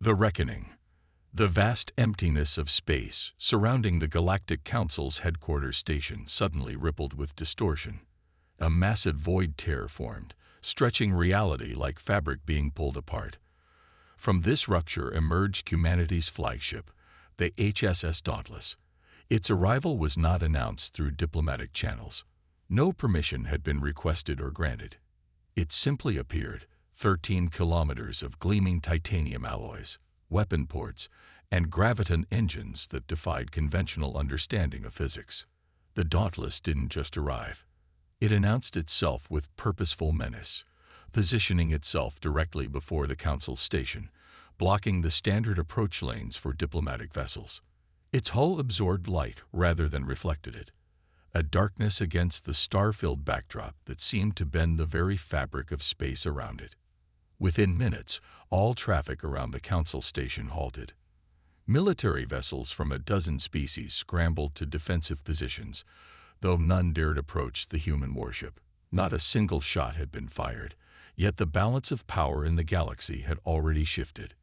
The Reckoning. The vast emptiness of space surrounding the Galactic Council's headquarters station suddenly rippled with distortion. A massive void tear formed, stretching reality like fabric being pulled apart. From this rupture emerged humanity's flagship, the HSS Dauntless. Its arrival was not announced through diplomatic channels. No permission had been requested or granted. It simply appeared, 13 kilometers of gleaming titanium alloys, weapon ports, and graviton engines that defied conventional understanding of physics. The Dauntless didn't just arrive. It announced itself with purposeful menace, positioning itself directly before the Council station, blocking the standard approach lanes for diplomatic vessels. Its hull absorbed light rather than reflected it, a darkness against the star-filled backdrop that seemed to bend the very fabric of space around it. Within minutes, all traffic around the Council station halted. Military vessels from a dozen species scrambled to defensive positions, though none dared approach the human warship. Not a single shot had been fired, yet the balance of power in the galaxy had already shifted.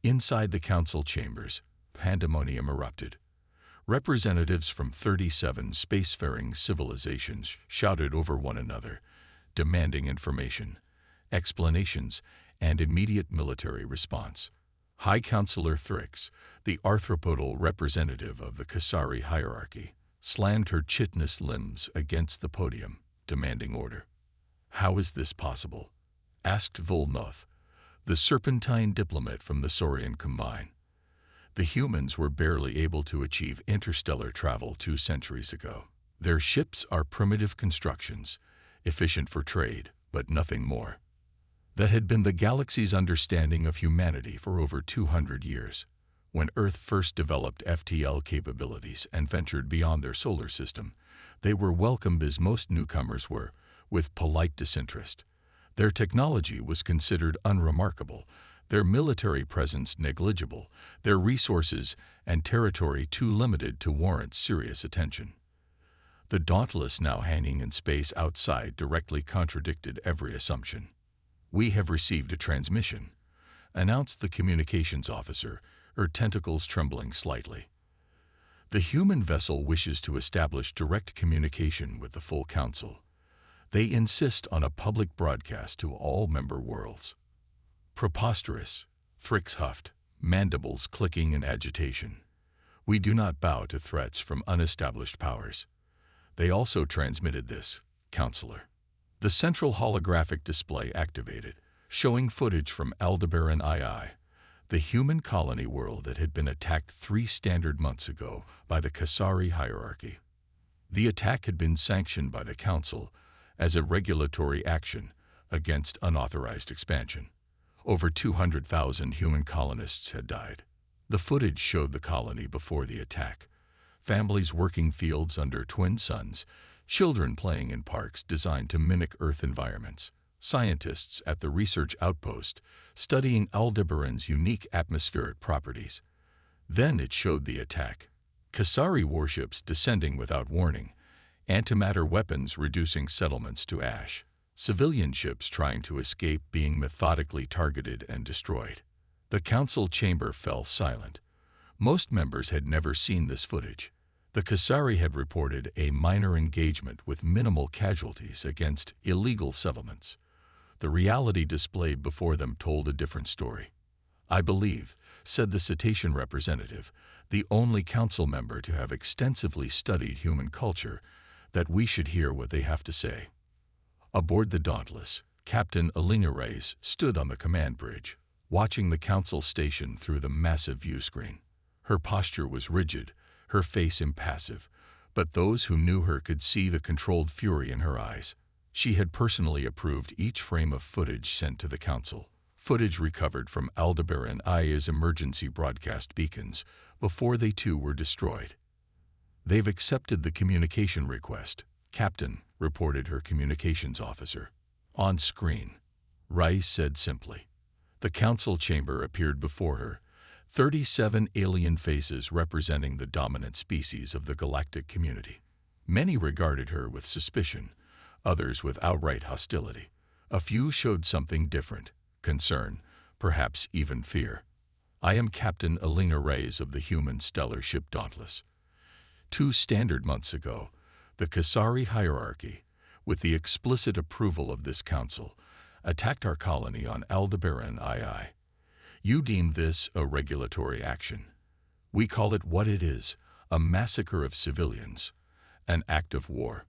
Inside the Council chambers, pandemonium erupted. Representatives from 37 spacefaring civilizations shouted over one another, demanding information, explanations, and immediate military response. High Counselor Thrix, the arthropodal representative of the Kasari hierarchy, slammed her chitinous limbs against the podium, demanding order. "How is this possible?" asked Volnoth, the serpentine diplomat from the Saurian Combine. "The humans were barely able to achieve interstellar travel 2 centuries ago. Their ships are primitive constructions, efficient for trade, but nothing more." That had been the galaxy's understanding of humanity for over 200 years. When Earth first developed FTL capabilities and ventured beyond their solar system, they were welcomed as most newcomers were, with polite disinterest. Their technology was considered unremarkable, their military presence negligible, their resources and territory too limited to warrant serious attention. The Dauntless now hanging in space outside directly contradicted every assumption. "We have received a transmission," announced the communications officer, her tentacles trembling slightly. "The human vessel wishes to establish direct communication with the full Council. They insist on a public broadcast to all member worlds." "Preposterous," Thrix huffed, mandibles clicking in agitation. "We do not bow to threats from unestablished powers." "They also transmitted this, Counselor." The central holographic display activated, showing footage from Aldebaran II, the human colony world that had been attacked 3 standard months ago by the Kasari hierarchy. The attack had been sanctioned by the Council as a regulatory action against unauthorized expansion. Over 200,000 human colonists had died. The footage showed the colony before the attack, families working fields under twin suns, children playing in parks designed to mimic Earth environments, scientists at the research outpost studying Aldebaran's unique atmospheric properties. Then it showed the attack. Kasari warships descending without warning, antimatter weapons reducing settlements to ash, civilian ships trying to escape being methodically targeted and destroyed. The Council chamber fell silent. Most members had never seen this footage. The Kasari had reported a minor engagement with minimal casualties against illegal settlements. The reality displayed before them told a different story. "I believe," said the cetacean representative, the only Council member to have extensively studied human culture, "that we should hear what they have to say." Aboard the Dauntless, Captain Alina Reyes stood on the command bridge, watching the Council station through the massive view screen. Her posture was rigid, her face impassive, but those who knew her could see the controlled fury in her eyes. She had personally approved each frame of footage sent to the Council, footage recovered from Aldebaran II's emergency broadcast beacons before they too were destroyed. "They've accepted the communication request, Captain," reported her communications officer. "On screen," Rice said simply. The Council chamber appeared before her, 37 alien faces representing the dominant species of the galactic community. Many regarded her with suspicion, others with outright hostility. A few showed something different, concern, perhaps even fear. I am Captain Elena Reyes of the human stellar ship Dauntless. 2 standard months ago, the Kasari hierarchy, with the explicit approval of this council, attacked our colony on Aldebaran II. You deem this a regulatory action. We call it what it is, a massacre of civilians, an act of war.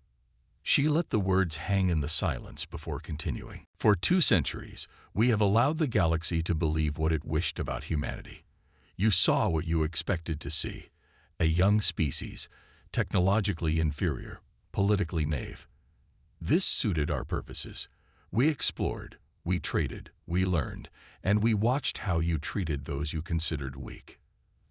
She let the words hang in the silence before continuing. For 2 centuries, we have allowed the galaxy to believe what it wished about humanity. You saw what you expected to see, a young species, technologically inferior, politically naive. This suited our purposes. We explored, we traded, we learned, and we watched how you treated those you considered weak.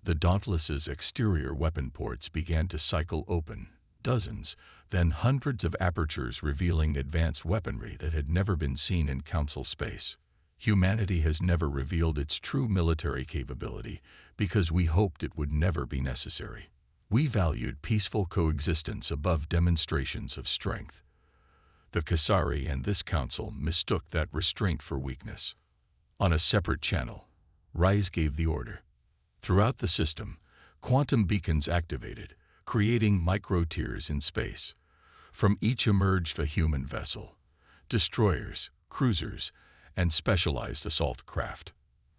The Dauntless's exterior weapon ports began to cycle open, dozens, then hundreds of apertures revealing advanced weaponry that had never been seen in Council space. Humanity has never revealed its true military capability because we hoped it would never be necessary. We valued peaceful coexistence above demonstrations of strength. The Kasari and this council mistook that restraint for weakness. On a separate channel, Rise gave the order. Throughout the system, quantum beacons activated, creating micro-tiers in space. From each emerged a human vessel, destroyers, cruisers, and specialized assault craft.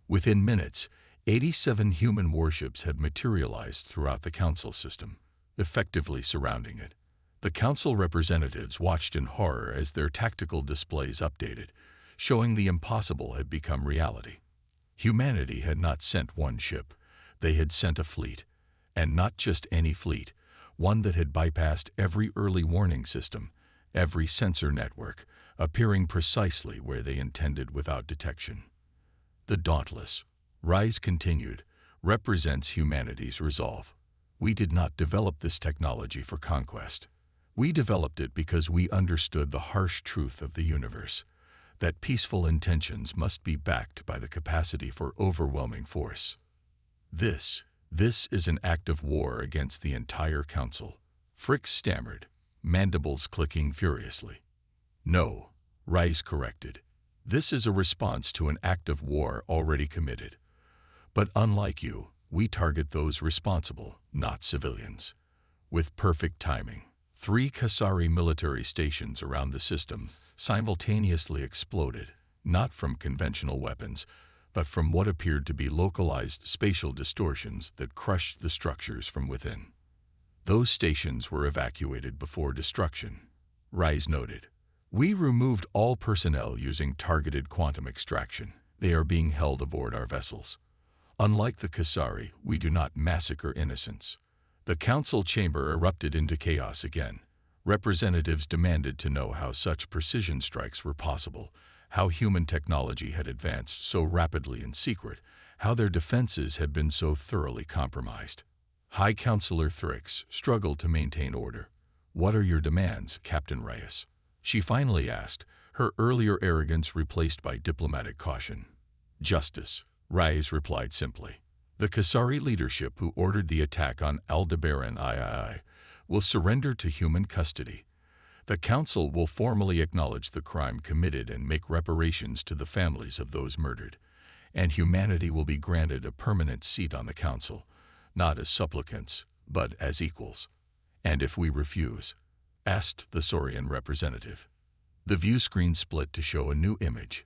Within minutes, 87 human warships had materialized throughout the Council system, effectively surrounding it. The Council representatives watched in horror as their tactical displays updated, showing the impossible had become reality. Humanity had not sent one ship, they had sent a fleet, and not just any fleet, one that had bypassed every early warning system, every sensor network, appearing precisely where they intended without detection. The Dauntless, Rise continued, represents humanity's resolve. We did not develop this technology for conquest. We developed it because we understood the harsh truth of the universe, that peaceful intentions must be backed by the capacity for overwhelming force. This is an act of war against the entire council. Frick stammered, mandibles clicking furiously. No, Rise corrected. This is a response to an act of war already committed. But unlike you, we target those responsible, not civilians. With perfect timing, 3 Kasari military stations around the system simultaneously exploded, not from conventional weapons, but from what appeared to be localized spatial distortions that crushed the structures from within. Those stations were evacuated before destruction, Rise noted. We removed all personnel using targeted quantum extraction. They are being held aboard our vessels. Unlike the Kasari, we do not massacre innocents. The council chamber erupted into chaos again. Representatives demanded to know how such precision strikes were possible, how human technology had advanced so rapidly in secret, how their defenses had been so thoroughly compromised. High Counselor Thrix struggled to maintain order. What are your demands, Captain Reyes? She finally asked, her earlier arrogance replaced by diplomatic caution. Justice, Reyes replied simply. The Kasari leadership who ordered the attack on Aldebaran III will surrender to human custody. The Council will formally acknowledge the crime committed and make reparations to the families of those murdered, and humanity will be granted a permanent seat on the Council, not as supplicants, but as equals. And if we refuse? Asked the Saurian representative. The view screen split to show a new image,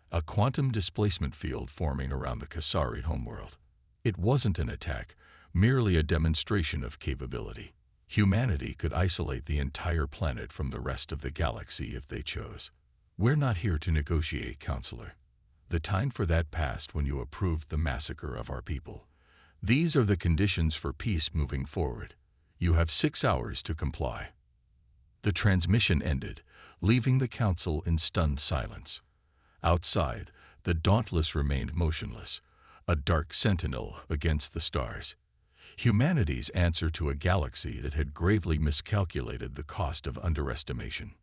a quantum displacement field forming around the Kasari homeworld. It wasn't an attack, merely a demonstration of capability. Humanity could isolate the entire planet from the rest of the galaxy if they chose. We're not here to negotiate, Counselor. The time for that passed when you approved the massacre of our people. These are the conditions for peace moving forward. You have 6 hours to comply. The transmission ended, leaving the Council in stunned silence. Outside, the Dauntless remained motionless, a dark sentinel against the stars. Humanity's answer to a galaxy that had gravely miscalculated the cost of underestimation.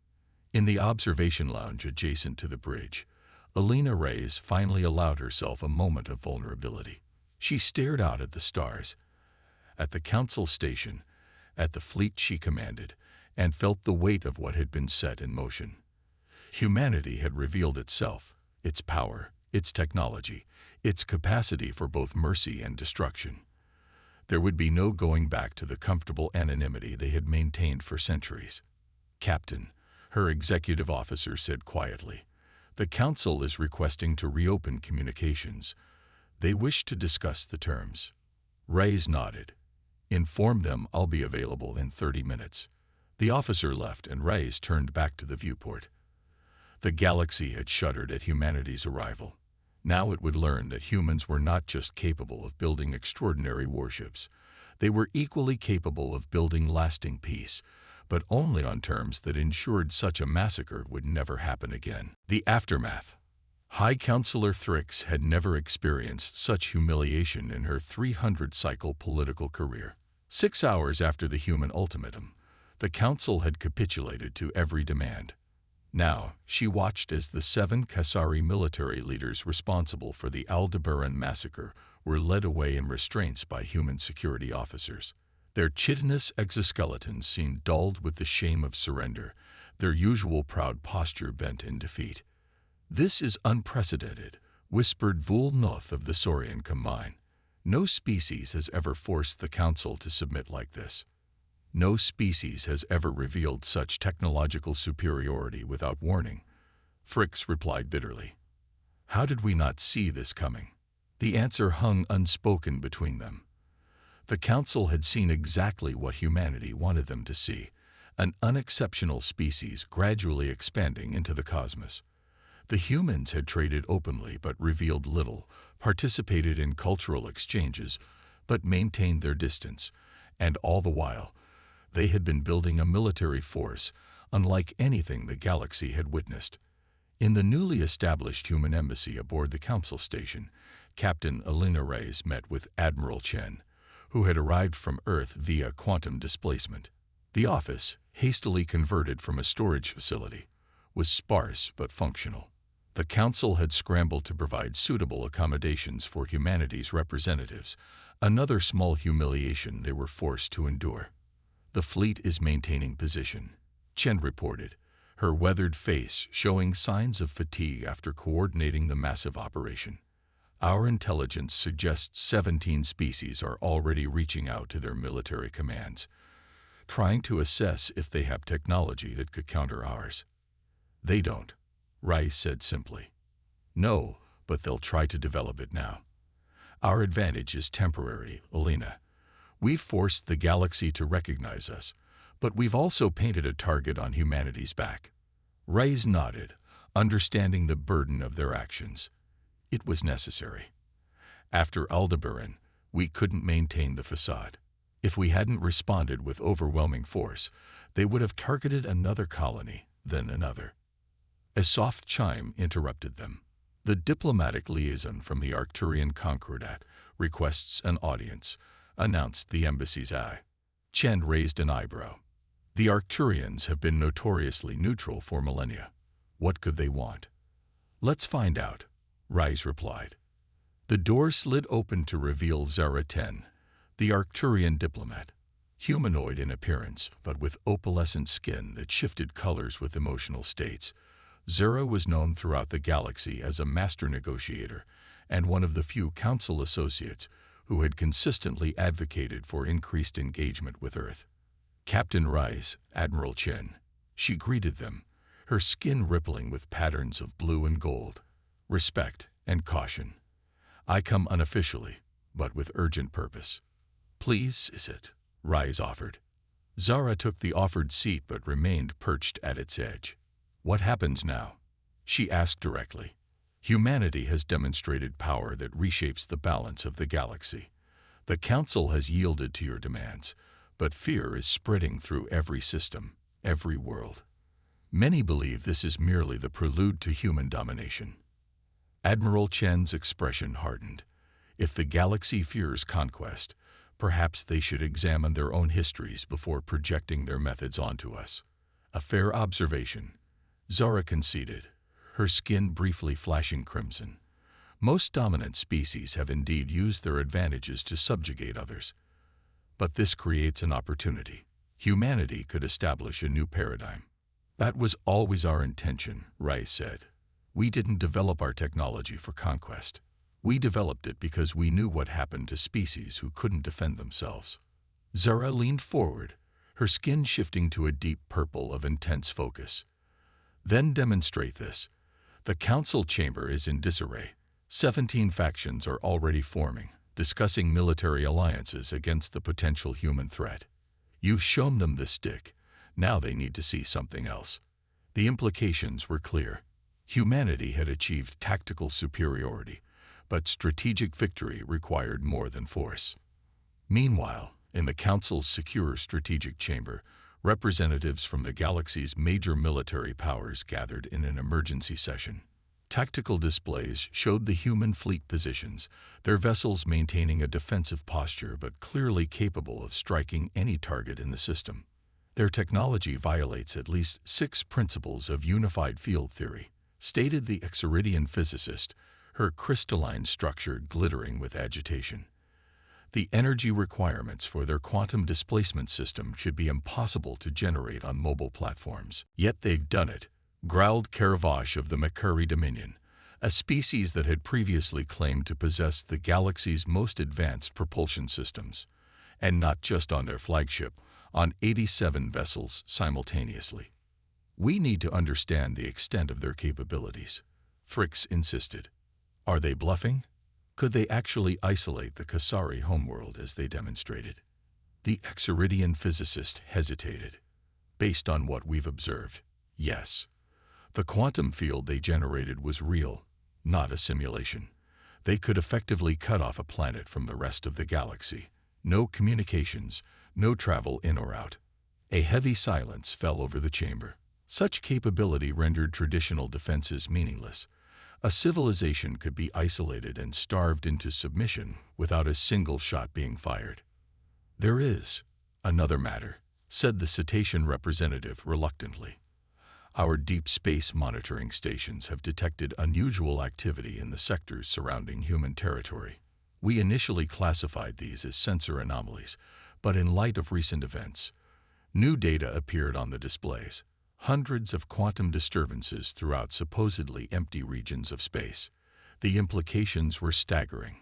In the observation lounge adjacent to the bridge, Elena Reyes finally allowed herself a moment of vulnerability. She stared out at the stars, at the Council station, at the fleet she commanded, and felt the weight of what had been set in motion. Humanity had revealed itself, its power, its technology, its capacity for both mercy and destruction. There would be no going back to the comfortable anonymity they had maintained for centuries. "Captain," her executive officer said quietly, "the Council is requesting to reopen communications. They wish to discuss the terms." Reyes nodded. "Inform them I'll be available in 30 minutes. The officer left and Reyes turned back to the viewport. The galaxy had shuddered at humanity's arrival. Now it would learn that humans were not just capable of building extraordinary warships. They were equally capable of building lasting peace, but only on terms that ensured such a massacre would never happen again. The aftermath. High Counselor Thrix had never experienced such humiliation in her 300-cycle political career. 6 hours after the human ultimatum, the Council had capitulated to every demand. Now, she watched as the 7 Kasari military leaders responsible for the Aldebaran massacre were led away in restraints by human security officers. Their chitinous exoskeletons seemed dulled with the shame of surrender, their usual proud posture bent in defeat. "This is unprecedented," whispered Vul Noth of the Saurian Combine. "No species has ever forced the Council to submit like this. No species has ever revealed such technological superiority without warning." Thrix replied bitterly. "How did we not see this coming?" The answer hung unspoken between them. The Council had seen exactly what humanity wanted them to see, an unexceptional species gradually expanding into the cosmos. The humans had traded openly but revealed little, participated in cultural exchanges, but maintained their distance, and all the while, they had been building a military force unlike anything the galaxy had witnessed. In the newly established human embassy aboard the Council station, Captain Elena Reyes met with Admiral Chen, who had arrived from Earth via quantum displacement. The office, hastily converted from a storage facility, was sparse but functional. The Council had scrambled to provide suitable accommodations for humanity's representatives, another small humiliation they were forced to endure. "The fleet is maintaining position," Chen reported, her weathered face showing signs of fatigue after coordinating the massive operation. "Our intelligence suggests 17 species are already reaching out to their military commands, trying to assess if they have technology that could counter ours." "They don't," Rice said simply. "No, but they'll try to develop it now. Our advantage is temporary, Elena. We've forced the galaxy to recognize us, but we've also painted a target on humanity's back." Reyes nodded, understanding the burden of their actions. It was necessary. After Aldebaran, we couldn't maintain the facade. If we hadn't responded with overwhelming force, they would have targeted another colony, then another. A soft chime interrupted them. "The diplomatic liaison from the Arcturian Concordat requests an audience," announced the embassy's eye. Chen raised an eyebrow. "The Arcturians have been notoriously neutral for millennia. What could they want?" "Let's find out," Rice replied. The door slid open to reveal Zara 10, the Arcturian diplomat. Humanoid in appearance, but with opalescent skin that shifted colors with emotional states, Zara was known throughout the galaxy as a master negotiator and one of the few Council associates who had consistently advocated for increased engagement with Earth. "Captain Rice, Admiral Chen." She greeted them, her skin rippling with patterns of blue and gold. "Respect and caution. I come unofficially, but with urgent purpose." "Please, is it?" Rice offered. Zara took the offered seat but remained perched at its edge. "What happens now?" she asked directly. "Humanity has demonstrated power that reshapes the balance of the galaxy. The Council has yielded to your demands, but fear is spreading through every system, every world. Many believe this is merely the prelude to human domination." Admiral Chen's expression hardened. If the galaxy fears conquest, perhaps they should examine their own histories before projecting their methods onto us. "A fair observation," Zara conceded, her skin briefly flashing crimson. "Most dominant species have indeed used their advantages to subjugate others. But this creates an opportunity. Humanity could establish a new paradigm." "That was always our intention," Rice said. We didn't develop our technology for conquest. We developed it because we knew what happened to species who couldn't defend themselves. Zara leaned forward, her skin shifting to a deep purple of intense focus. Then demonstrate this. The council chamber is in disarray. 17 factions are already forming, discussing military alliances against the potential human threat. You've shown them the stick. Now they need to see something else. The implications were clear. Humanity had achieved tactical superiority, but strategic victory required more than force. Meanwhile, in the Council's secure strategic chamber, representatives from the galaxy's major military powers gathered in an emergency session. Tactical displays showed the human fleet positions, their vessels maintaining a defensive posture but clearly capable of striking any target in the system. Their technology violates at least 6 principles of unified field theory, stated the Exaridian physicist, her crystalline structure glittering with agitation. The energy requirements for their quantum displacement system should be impossible to generate on mobile platforms. Yet they've done it, growled Karavash of the Makuri Dominion, a species that had previously claimed to possess the galaxy's most advanced propulsion systems, and not just on their flagship, on 87 vessels simultaneously. We need to understand the extent of their capabilities, Thrix insisted. Are they bluffing? Could they actually isolate the Kasari homeworld as they demonstrated? The Exaridian physicist hesitated. Based on what we've observed, yes. The quantum field they generated was real, not a simulation. They could effectively cut off a planet from the rest of the galaxy. No communications, no travel in or out. A heavy silence fell over the chamber. Such capability rendered traditional defenses meaningless. A civilization could be isolated and starved into submission without a single shot being fired. There is another matter, said the cetacean representative reluctantly. Our deep space monitoring stations have detected unusual activity in the sectors surrounding human territory. We initially classified these as sensor anomalies, but in light of recent events, new data appeared on the displays. Hundreds of quantum disturbances throughout supposedly empty regions of space. The implications were staggering.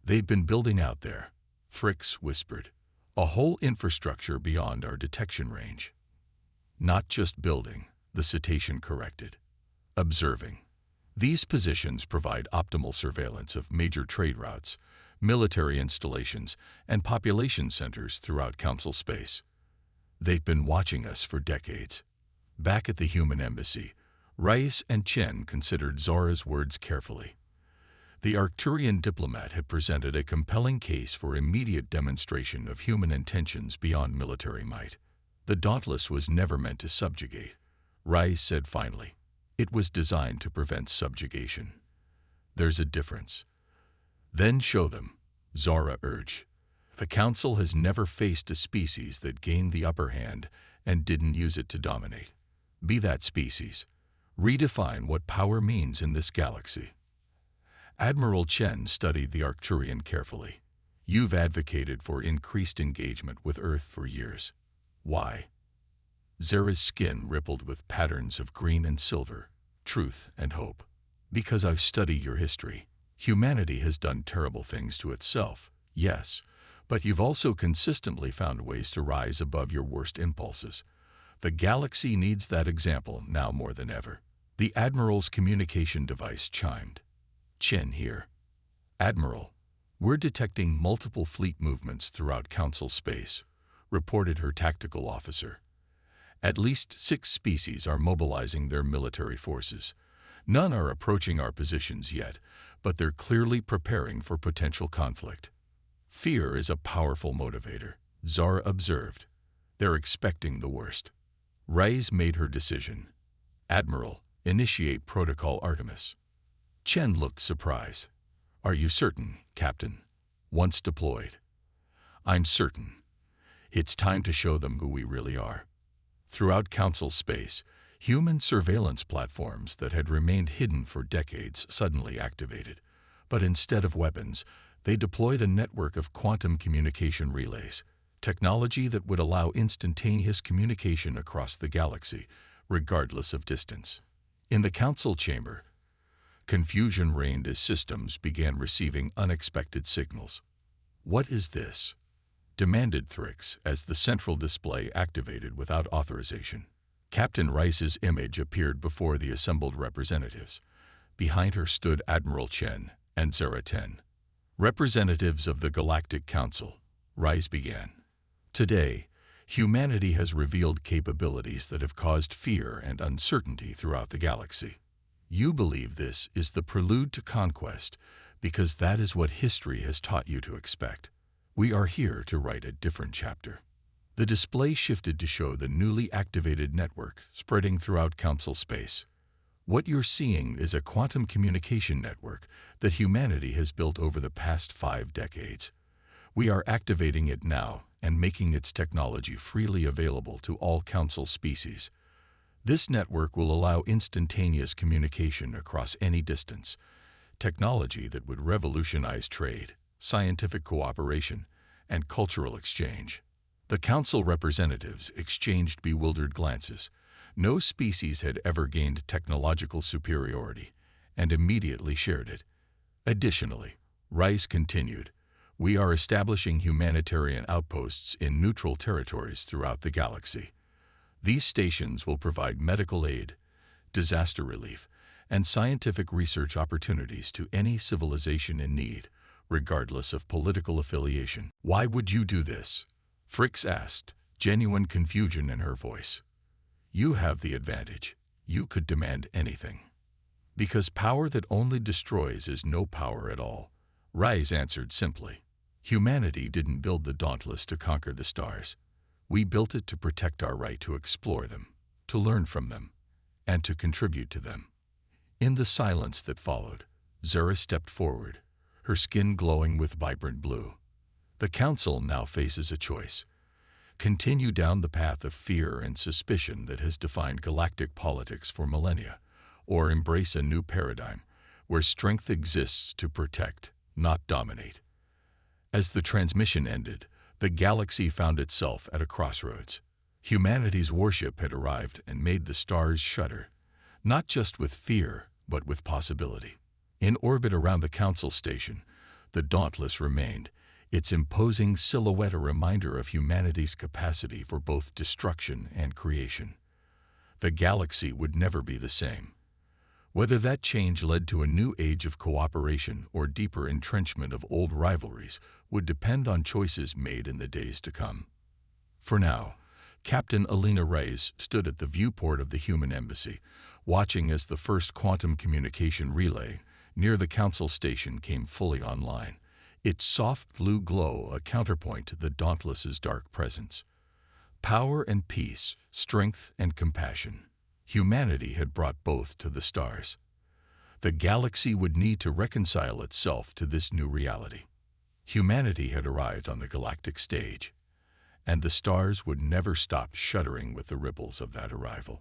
They've been building out there, Thrix whispered. A whole infrastructure beyond our detection range. Not just building, the cetacean corrected. Observing. These positions provide optimal surveillance of major trade routes, military installations, and population centers throughout Council space. They've been watching us for decades. Back at the human embassy, Rice and Chen considered Zora's words carefully. The Arcturian diplomat had presented a compelling case for immediate demonstration of human intentions beyond military might. The Dauntless was never meant to subjugate, Rice said finally. It was designed to prevent subjugation. There's a difference. Then show them, Zora urged. The Council has never faced a species that gained the upper hand and didn't use it to dominate. Be that species. Redefine what power means in this galaxy. Admiral Chen studied the Arcturian carefully. You've advocated for increased engagement with Earth for years. Why? Zara's skin rippled with patterns of green and silver, truth and hope. Because I've studied your history. Humanity has done terrible things to itself, yes, but you've also consistently found ways to rise above your worst impulses. The galaxy needs that example now more than ever. The Admiral's communication device chimed. Chen here. Admiral, we're detecting multiple fleet movements throughout Council space, reported her tactical officer. At least 6 species are mobilizing their military forces. None are approaching our positions yet, but they're clearly preparing for potential conflict. Fear is a powerful motivator, Zara observed. They're expecting the worst. Reyes made her decision. Admiral, initiate Protocol Artemis. Chen looked surprised. Are you certain, Captain? Once deployed. I'm certain. It's time to show them who we really are. Throughout Council space, human surveillance platforms that had remained hidden for decades suddenly activated. But instead of weapons, they deployed a network of quantum communication relays, technology that would allow instantaneous communication across the galaxy, regardless of distance. In the council chamber, confusion reigned as systems began receiving unexpected signals. "What is this?" demanded Thrix as the central display activated without authorization. Captain Rice's image appeared before the assembled representatives. Behind her stood Admiral Chen and Zara 10. "Representatives of the Galactic Council," Rice began. "Today, humanity has revealed capabilities that have caused fear and uncertainty throughout the galaxy. You believe this is the prelude to conquest because that is what history has taught you to expect. We are here to write a different chapter." The display shifted to show the newly activated network spreading throughout council space. "What you're seeing is a quantum communication network that humanity has built over the past 5 decades. We are activating it now and making its technology freely available to all council species. This network will allow instantaneous communication across any distance, technology that would revolutionize trade, scientific cooperation, and cultural exchange." The council representatives exchanged bewildered glances. No species had ever gained technological superiority, and immediately shared it. Additionally, Rice continued, "We are establishing humanitarian outposts in neutral territories throughout the galaxy. These stations will provide medical aid, disaster relief, and scientific research opportunities to any civilization in need, regardless of political affiliation." "Why would you do this?" Thrix asked, genuine confusion in her voice. "You have the advantage. You could demand anything." "Because power that only destroys is no power at all," Rice answered simply. "Humanity didn't build the Dauntless to conquer the stars. We built it to protect our right to explore them, to learn from them, and to contribute to them." In the silence that followed, Zara stepped forward, her skin glowing with vibrant blue. "The Council now faces a choice. Continue down the path of fear and suspicion that has defined galactic politics for millennia, or embrace a new paradigm where strength exists to protect, not dominate." As the transmission ended, the galaxy found itself at a crossroads. Humanity's warship had arrived and made the stars shudder, not just with fear, but with possibility. In orbit around the Council station, the Dauntless remained, its imposing silhouette a reminder of humanity's capacity for both destruction and creation. The galaxy would never be the same. Whether that change led to a new age of cooperation or deeper entrenchment of old rivalries would depend on choices made in the days to come. For now, Captain Alina Rice stood at the viewport of the human embassy, watching as the first quantum communication relay near the Council station came fully online, its soft blue glow a counterpoint to the Dauntless's dark presence. Power and peace, strength and compassion. Humanity had brought both to the stars. The galaxy would need to reconcile itself to this new reality. Humanity had arrived on the galactic stage, and the stars would never stop shuddering with the ripples of that arrival.